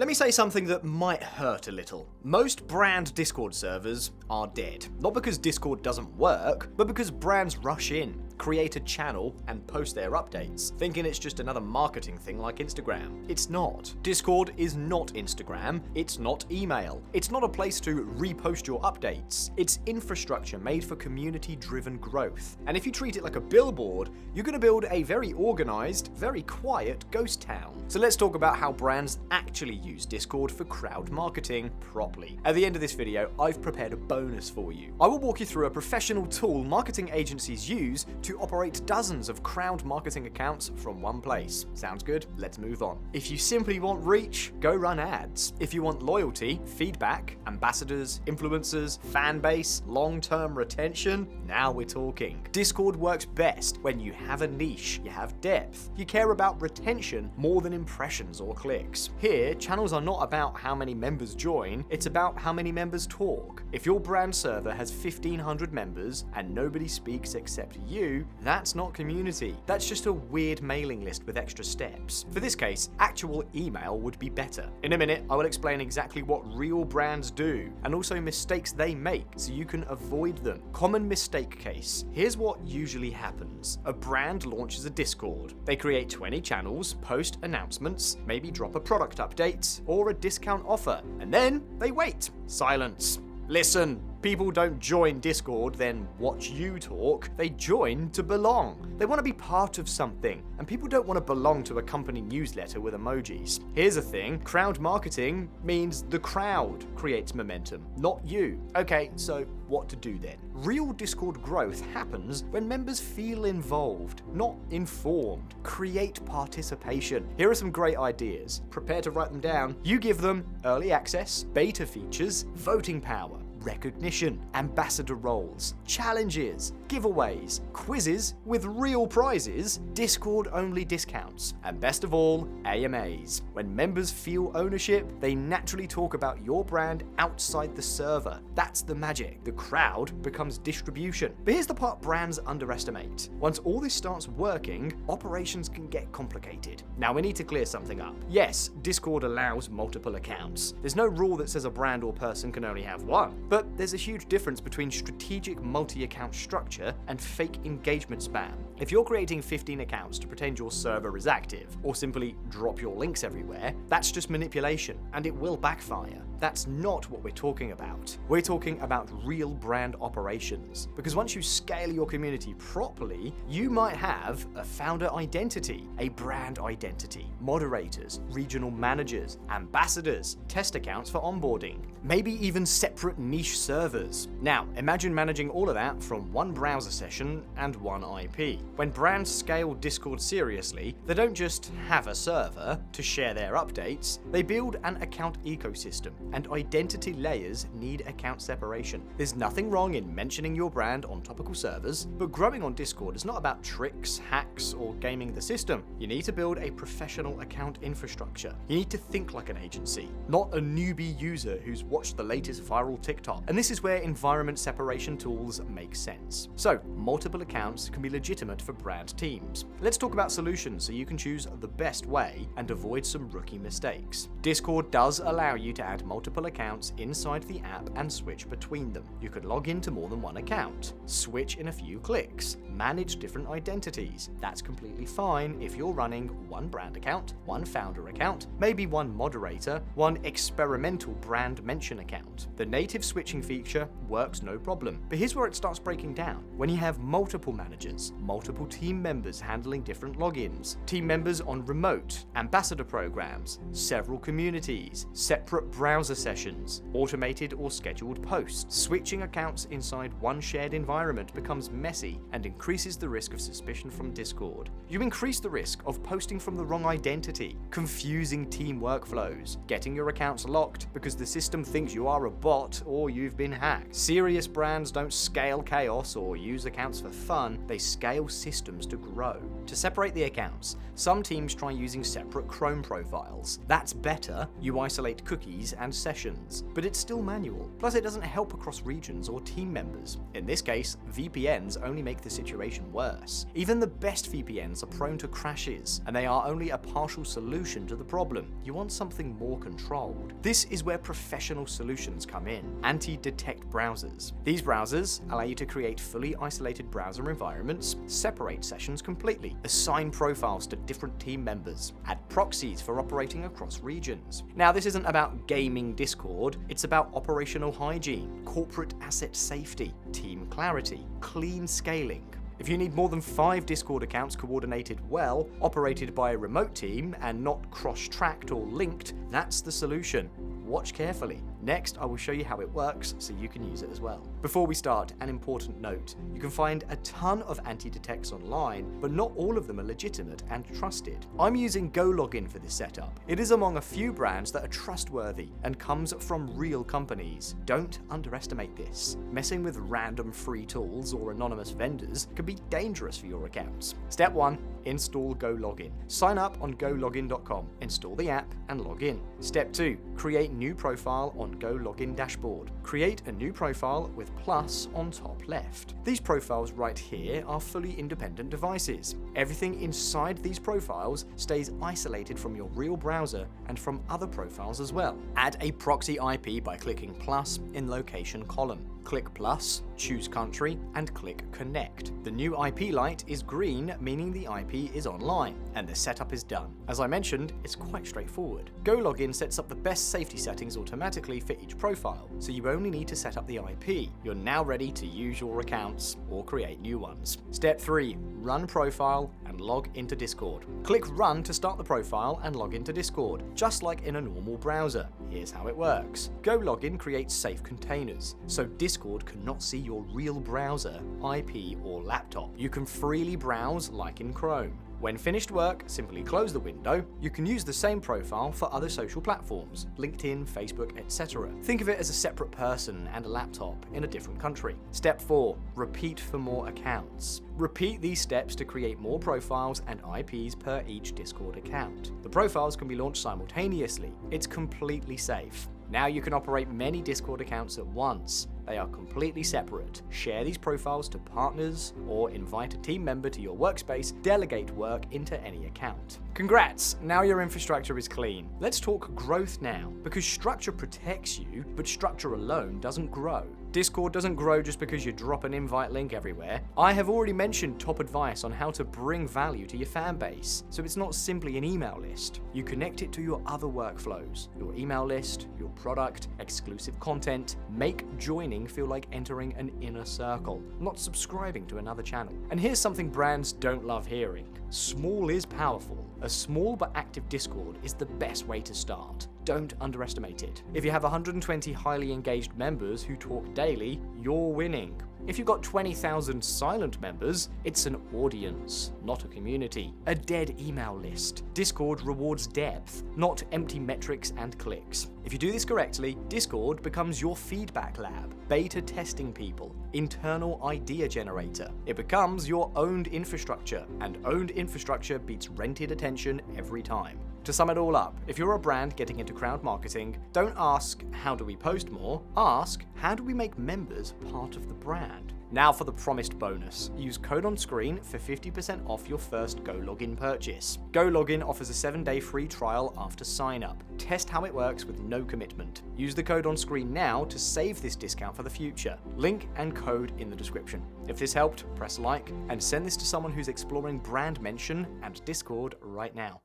Let me say something that might hurt a little. Most brand Discord servers are dead. Not because Discord doesn't work, but because brands rush in, create a channel, and post their updates, thinking it's just another marketing thing like Instagram. It's not. Discord is not Instagram. It's not email. It's not a place to repost your updates. It's infrastructure made for community-driven growth. And if you treat it like a billboard, you're going to build a very organized, very quiet ghost town. So let's talk about how brands actually use Discord for crowd marketing properly. At the end of this video, I've prepared a bonus for you. I will walk you through a professional tool marketing agencies use to operate dozens of crowd marketing accounts from one place. Sounds good? Let's move on. If you simply want reach, go run ads. If you want loyalty, feedback, ambassadors, influencers, fan base, long-term retention, now we're talking. Discord works best when you have a niche, you have depth, you care about retention more than impressions or clicks. Here, channels are not about how many members join, it's about how many members talk. If your brand server has 1,500 members and nobody speaks except you, that's not community. That's just a weird mailing list with extra steps. For this case, actual email would be better. In a minute, I will explain exactly what real brands do, and also mistakes they make so you can avoid them. Common mistake case. Here's what usually happens. A brand launches a Discord. They create 20 channels, post announcements, maybe drop a product update, or a discount offer, and then they wait. Silence. Listen, people don't join Discord, then watch you talk. They join to belong. They want to be part of something, and people don't want to belong to a company newsletter with emojis. Here's the thing, crowd marketing means the crowd creates momentum, not you. Okay, so what to do then? Real Discord growth happens when members feel involved, not informed. Create participation. Here are some great ideas. Prepare to write them down. You give them early access, beta features, voting power, recognition, ambassador roles, challenges, giveaways, quizzes with real prizes, Discord-only discounts, and best of all, AMAs. When members feel ownership, they naturally talk about your brand outside the server. That's the magic. The crowd becomes distribution. But here's the part brands underestimate. Once all this starts working, operations can get complicated. Now we need to clear something up. Yes, Discord allows multiple accounts. There's no rule that says a brand or person can only have one. But there's a huge difference between strategic multi-account structure and fake engagement spam. If you're creating 15 accounts to pretend your server is active, or simply drop your links everywhere, that's just manipulation, and it will backfire. That's not what we're talking about. We're talking about real brand operations. Because once you scale your community properly, you might have a founder identity, a brand identity, moderators, regional managers, ambassadors, test accounts for onboarding, maybe even separate niche servers. Now, imagine managing all of that from one browser session and one IP. When brands scale Discord seriously, they don't just have a server to share their updates, they build an account ecosystem, and identity layers need account separation. There's nothing wrong in mentioning your brand on topical servers, but growing on Discord is not about tricks, hacks, or gaming the system. You need to build a professional account infrastructure. You need to think like an agency, not a newbie user who's watched the latest viral TikTok. And this is where environment separation tools make sense. So, multiple accounts can be legitimate for brand teams. Let's talk about solutions so you can choose the best way and avoid some rookie mistakes. Discord does allow you to add multiple accounts inside the app and switch between them. You could log into more than one account, switch in a few clicks, manage different identities. That's completely fine if you're running one brand account, one founder account, maybe one moderator, one experimental brand mention account. The native switching feature works no problem, but here's where it starts breaking down. When you have multiple managers, multiple team members handling different logins, team members on remote, ambassador programs, several communities, separate browser sessions, automated or scheduled posts, switching accounts inside one shared environment becomes messy and increases the risk of suspicion from Discord. You increase the risk of posting from the wrong identity, confusing team workflows, getting your accounts locked because the system thinks you are a bot or you've been hacked. Serious brands don't scale chaos or use accounts for fun, they scale systems to grow. To separate the accounts, some teams try using separate Chrome profiles. That's better, you isolate cookies and sessions, but it's still manual. Plus it doesn't help across regions or team members. In this case, VPNs only make the situation worse. Even the best VPNs are prone to crashes, and they are only a partial solution to the problem. You want something more controlled. This is where professional solutions come in. Anti-detect browsers. These browsers allow you to create fully isolated browser environments, separate sessions completely, assign profiles to different team members, add proxies for operating across regions. Now, this isn't about gaming Discord, it's about operational hygiene, corporate asset safety, team clarity, clean scaling. If you need more than 5 Discord accounts coordinated well, operated by a remote team, and not cross-tracked or linked, that's the solution. Watch carefully. Next, I will show you how it works so you can use it as well. Before we start, an important note. You can find a ton of anti-detects online, but not all of them are legitimate and trusted. I'm using GoLogin for this setup. It is among a few brands that are trustworthy and comes from real companies. Don't underestimate this. Messing with random free tools or anonymous vendors can be dangerous for your accounts. Step 1. Install GoLogin. Sign up on gologin.com, install the app, and log in. Step 2. Create new profile on GoLogin dashboard. Create a new profile with plus on top left. These profiles right here are fully independent devices. Everything inside these profiles stays isolated from your real browser and from other profiles as well. Add a proxy IP by clicking plus in location column. Click plus, choose country, and click connect. The new IP light is green, meaning the IP is online, and the setup is done. As I mentioned, it's quite straightforward. GoLogin sets up the best safety settings automatically for each profile, so you only need to set up the IP. You're now ready to use your accounts or create new ones. Step 3. Run profile and log into Discord. Click run to start the profile and log into Discord, just like in a normal browser. Here's how it works. GoLogin creates safe containers, so Discord cannot see your real browser, IP, or laptop. You can freely browse like in Chrome. When finished work, simply close the window. You can use the same profile for other social platforms, LinkedIn, Facebook, etc. Think of it as a separate person and a laptop in a different country. Step 4. Repeat for more accounts. Repeat these steps to create more profiles and IPs per each Discord account. The profiles can be launched simultaneously. It's completely safe. Now you can operate many Discord accounts at once. They are completely separate. Share these profiles to partners or invite a team member to your workspace. Delegate work into any account. Congrats! Now your infrastructure is clean. Let's talk growth now, because structure protects you, but structure alone doesn't grow. Discord doesn't grow just because you drop an invite link everywhere. I have already mentioned top advice on how to bring value to your fan base, so it's not simply an email list. You connect it to your other workflows, your email list, your product, exclusive content. Make joining feel like entering an inner circle, not subscribing to another channel. And here's something brands don't love hearing. Small is powerful. A small but active Discord is the best way to start. Don't underestimate it. If you have 120 highly engaged members who talk daily, you're winning. If you've got 20,000 silent members, it's an audience, not a community. A dead email list. Discord rewards depth, not empty metrics and clicks. If you do this correctly, Discord becomes your feedback lab, beta testing people, internal idea generator. It becomes your owned infrastructure, and owned infrastructure beats rented attention every time. To sum it all up, if you're a brand getting into crowd marketing, don't ask, how do we post more? Ask, how do we make members part of the brand? Now for the promised bonus. Use code on screen for 50% off your first GoLogin purchase. GoLogin offers a 7-day free trial after sign up. Test how it works with no commitment. Use the code on screen now to save this discount for the future. Link and code in the description. If this helped, press like and send this to someone who's exploring brand mention and Discord right now.